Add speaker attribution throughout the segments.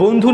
Speaker 1: বন্ধু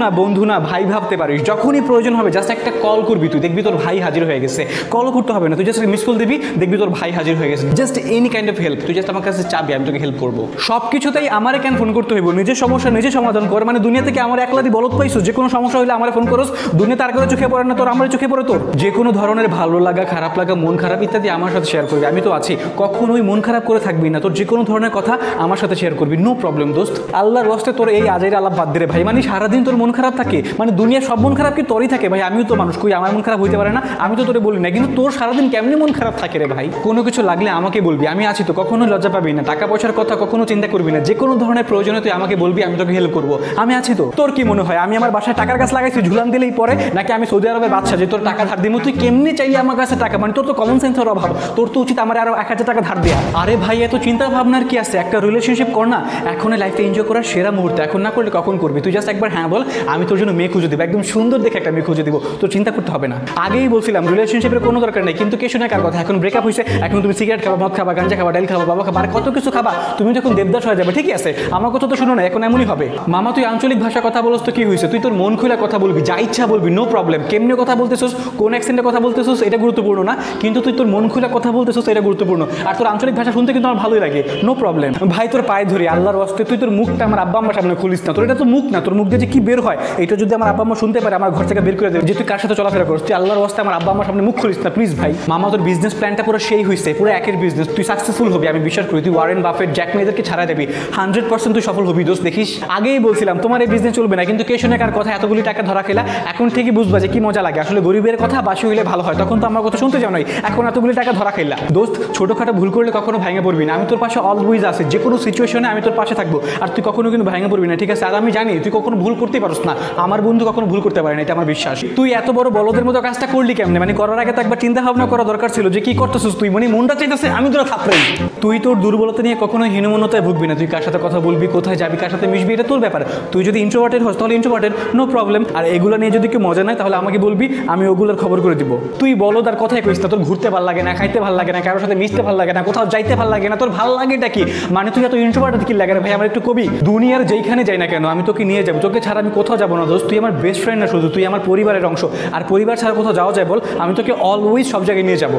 Speaker 1: না ভাই ভাবতে পারিস, যখনই প্রয়োজন হবে জাস্ট একটা কল করবি, তুই দেখবি তোর ভাই হাজির হয়ে গেছে। কলও করতে হবে না, তুই জাস্ট মিস কল দিবি, দেখবি তোর ভাই হাজির হয়ে গেছে। Just any kind of help, তুই জাস্ট আমার কাছে চাবি, আমি তোকে হেল্প করবো। সব কিছুতেই আমারে কেন ফোন করতে হইব? নিজের সমস্যা নিজে সমাধান কর। মানে দুনিয়া থেকে আমার একলাদি বলত পাইছো, যে কোনো সমস্যা হলে আমার ফোন করোস, দুনিয়া তার করে চোখে পড়ে না, তোর আমার চোখে পড়ে। তোর যে কোনো ধরনের ভালো লাগা, খারাপ লাগা, মন খারাপ ইত্যাদি আমার সাথে শেয়ার করবি, আমি তো আছি। কখনোই মন খারাপ করে থাকবি না, তোর যে কোনো ধরনের কথা আমার সাথে শেয়ার করবি, নো প্রবলেম দোস্ত। আল্লাহর রস্তে তোর এই আজের আলাপ বাদ দে রে ভাই। মানে সারাদিন তোর মন খারাপ থাকে, মানে দুনিয়ার সব মন খারাপ কি তোরই থাকে ভাই? আমিও তো মানুষ, কই আমার মন খারাপ হইতে পারে না? আমি তো তোরে বলি না, কিন্তু তোর সারাদিন কেমনি মন খারাপ থাকে রে ভাই? কোনো কিছু লাগলে আমাকে বলবি, আমি আছি তো, কখনো লজ্জা পাবি না। টাকা পয়সার কথা কখনো চিন্তা করবি না, যে কোনো ধরনের প্রয়োজনে তুই আমাকে বলবি, আমি তোকে হেল্প করবো, আমি আছি তো। তোর কি মনে হয় আমি আমার বাসায় টাকার গাছ লাগাইছি ঝুলান দিলেই পরে, নাকি আমি সৌদি আরবের বাদশা যে তোর টাকা ধার দিব? তুই কেমনি চাইলি আমার কাছে টাকা? মানে তোর তো কমন সেন্সের অভাব, তোর তো উচিত আমার আরো 1000 টাকা ধার দেওয়া। আরে ভাই এত চিন্তা ভাবনার কি আছে? একটা রিলেশনশিপ কর না, এখন লাইফটা এনজয় করার সেরা মুহূর্ত, এখন না করলে কখন করবি? তুই জাস্ট একবার হ্যাঁ বল, আমি তোর জন্য মেয়ে খুঁজে দিব, একদম সুন্দর দেখে একটা মেয়ে খুঁজে দিব, তোর চিন্তা করতে হবে না। আগেই বলছিলাম রিলেশনশিপের কোনো দরকার নেই, কিন্তু কে শোনে কার কথা? এখন ব্রেকআপ হয়েছে, এখন তুমি সিগারেট খাবা, মদ খাবা, গাঞ্জা খাবা, ডাইল খাবা, বাবা খাবা, আর কত কিছু খাবা। তুমি যখন দেবদাস হয়ে যাবে, ঠিকই আছে, আমার কথা তো শুনো না, এখন এমনই হবে। মামা তুই আঞ্চলিক ভাষা কথা বলছ তো কি হয়েছে? তুই তোর মন খুলে কথা বলবি, যা ইচ্ছা বলবি, নো প্রবলেম। কেমনে কথা বলতেছোস, কোন অ্যাকসেন্টে কথা বলতেছোস, এটা গুরুত্বপূর্ণ না, কিন্তু তুই তোর মন খুলে কথা বলতেছোস, এটা গুরুত্বপূর্ণ। আর তোর আঞ্চলিক ভাষা শুনতে কিন্তু আমার ভালোই লাগে, নো প্রবলেম। ভাই তোর পায়ে ধরি, আল্লাহর ওয়াস্তে তুই তোর মুখটা আমার আব্বা আম্মার সামনে খুলিস না। তোর এটা তো মুখ না, তোর মুখ দিয়ে যে কি বের হয়, এটা যদি আমার আব্বা আম্মা শুনতে পারে, আমার ঘর থেকে বের করে দেবে যে তুই কার সাথে চলাফেরা করিস। তুই আল্লাহর ওয়াস্তে আমার আব্বা আম্মার সামনে মুখ খুলিস না প্লিজ ভাই। মামা তোর বিজনেস প্ল্যানটা পুরো সেই হয়েছে, পুরো একের বিজনেস, তুই সাকসেসফুল হবি আমি বিশ্বাস করি। তুই ওয়ারেন বাফেট, জ্যাক মেয়েদেরকে ছাড়া দেবি, 100% তুই সফল হবি দোস্ত, দেখিস। আগেই বলছিলাম তোমার এই বিজনেস চলবে না, কিন্তু কে শুনে কার কথা এতগুলি টাকা ধরা খেলা, এখন ঠিকই বুঝবা যে কি মজা লাগে। আসলে গরিবের কথা বাসি হইলে ভালো হয়, তখন তো আমার কথা শুনতে যাও নাই, এখন এতগুলি টাকা ধরা খেলা। দোস্ত ছোটখাটো ভুল করলে কখনো ভেঙে পড়বি না, আমি তোর পাশে অলওয়েজ আছি, যে কোনো সিচুয়েশনে আমি তোর পাশে থাকবো, আর তুই কখনো কিন্তু ভেঙে পড়বি না, ঠিক আছে? আর আমি জানি তুই কখনো ভুল করতেই পারস না, আমার বন্ধু কখনো ভুল করতে পারে না, এটা আমার বিশ্বাস। তুই এত বড় বলদের মতো কাজটা করলি কেমনে? মানে করার আগে তো একবার চিন্তা ভাবনা করা দরকার ছিল যে কি করতেছিস তুই, মানে মনটা চাইতেছে আমি তোরা থাপড়াই। তুই তোর দুর্বলতা নিয়ে কখনো হীনমন্যতায় ভুগবি না, তুই কার সাথে কথা বলবি, কোথায় যাবি, কার সাথে মিশবি, এটা তোর ব্যাপার। তুই যদি ইন্ট্রোভার্টেড হস তাহলে ইন্ট্রোভার্টেড, নো প্রবলেম। আর এগুলো নিয়ে যদি কেউ মজা নেয় তাহলে আমাকে বলবি, আমি ওগুলোর খবর করে দিব। তুই বলো তার কথাই কইস না, তোর ঘুরতে ভালো লাগে না, খাইতে ভালো লাগে না, কারোর সাথে মিশতে ভালো লাগে না, কোথাও যাইতে ভালো লাগে না, তোর ভালো লাগে এটা কি? মানে তুই এত ইন্ট্রোভার্টেড কি লাগে না ভাই? আমার একটু কবি, দুনিয়ার যেইখানে যাই না কেন আমি তোকে নিয়ে যাবো, তোকে ছাড়া আমি কোথাও যাবো না দোস্ত। তুই আমার বেস্ট ফ্রেন্ড না শুধু, তুই আমার পরিবারের অংশ, আর পরিবার ছাড়া কোথাও যাওয়া যায় বল? আমি তোকে অলওয়েজ সব জায়গায় নিয়ে যাবো।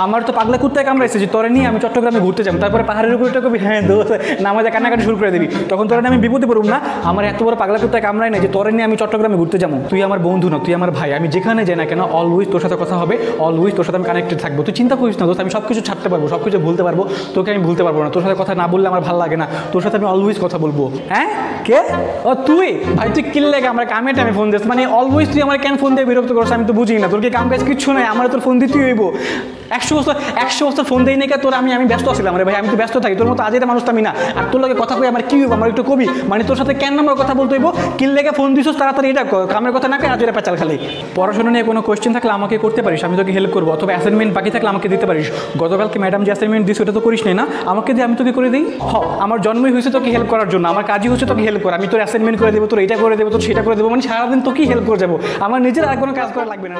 Speaker 1: আমার তো পাগলা কুত্তায় কামড়াইছে যে তোরে নিয়ে আমি চট্টগ্রামে ঘুরতে যাবো, তারপরে পাহাড়ের উপরে কবি হ্যাঁ দোস্ত নামাজে কান্নাকাটি শুরু করে দিবি, তখন তোরা আমি বিপদে পড়ব না? আমার এত বড় পাগলা কুত্তায় কামড়াই না যে তোরে নিয়ে আমি চট্টগ্রামে ঘুরতে যাবো। তুই আমার বন্ধু না, তুই আমার ভাই, আমি যেখানে যাই না কেন অলওয়েজ তোর সাথে কথা হবে, অলওয়েজ তোর সাথে আমি কানেক্টেড থাকবো। তুই চিন্তা করিস না দোস্ত, আমি সব কিছু ছাড়তে পারবো, সব কিছু ভুলতে পারবো, তোকে আমি ভুলতে পারবো না। তোর সাথে কথা না বললে আমার ভালো লাগে না, তোর সাথে আমি অলওয়েজ কথা বলবো। হ্যাঁ কে? ও তুই ভাই, তুই কিল লেগে আমার কামে টাইমে ফোন দিস, মানে অলওয়েজ তুই আমার কেন ফোন দিয়ে বিরক্ত করছিস আমি তো বুঝি না। তোর কি কাম কাজ কিচ্ছু নাই, আমার তোর ফোন দিতেই হইব। 100 বছর ফোন দেই নাই তোর, আমি ব্যস্ত আছিলাম রে ভাই, আমি তো ব্যস্ত থাকি, তোর মতো আজের মানুষ তো আমি না। আর তোর লগে কথা কই আমার কি হইব, আমার একটু কবি, মানে তোর সাথে কেন আমার কথা বলতে হইব? কিল লেগে ফোন দিছিস তাড়াতাড়ি, এটা কামের কথা না কই আজের পেঁচাল খালি। পড়াশোনা নিয়ে কোনো কোয়েশ্চেন থাকলে আমাকে করতে পারিস, আমি তোকে হেল্প করবো, অথবা অ্যাসাইনমেন্ট বাকি থাকলে আমাকে দিতে পারিস। গতকালকে ম্যাডাম যে অ্যাসাইনমেন্ট দিস ওটা তো করিস নাই না, আমাকে দিয়ে আমি তোকে করে দিই। আমার জন্মই হয়েছে তোকে হেল্প করার জন্য, আমার কাজই হচ্ছে তোকে হেল্প করা। আমি তোর অ্যাসাইনমেন্ট করে দেবো, তোর এটা করে দেবো, তোর সেটা করে দেবো, মানে সারাদিন তোকেই হেল্প করে যাবো, আমার নিজের আর কোনো কাজ করা লাগবে না।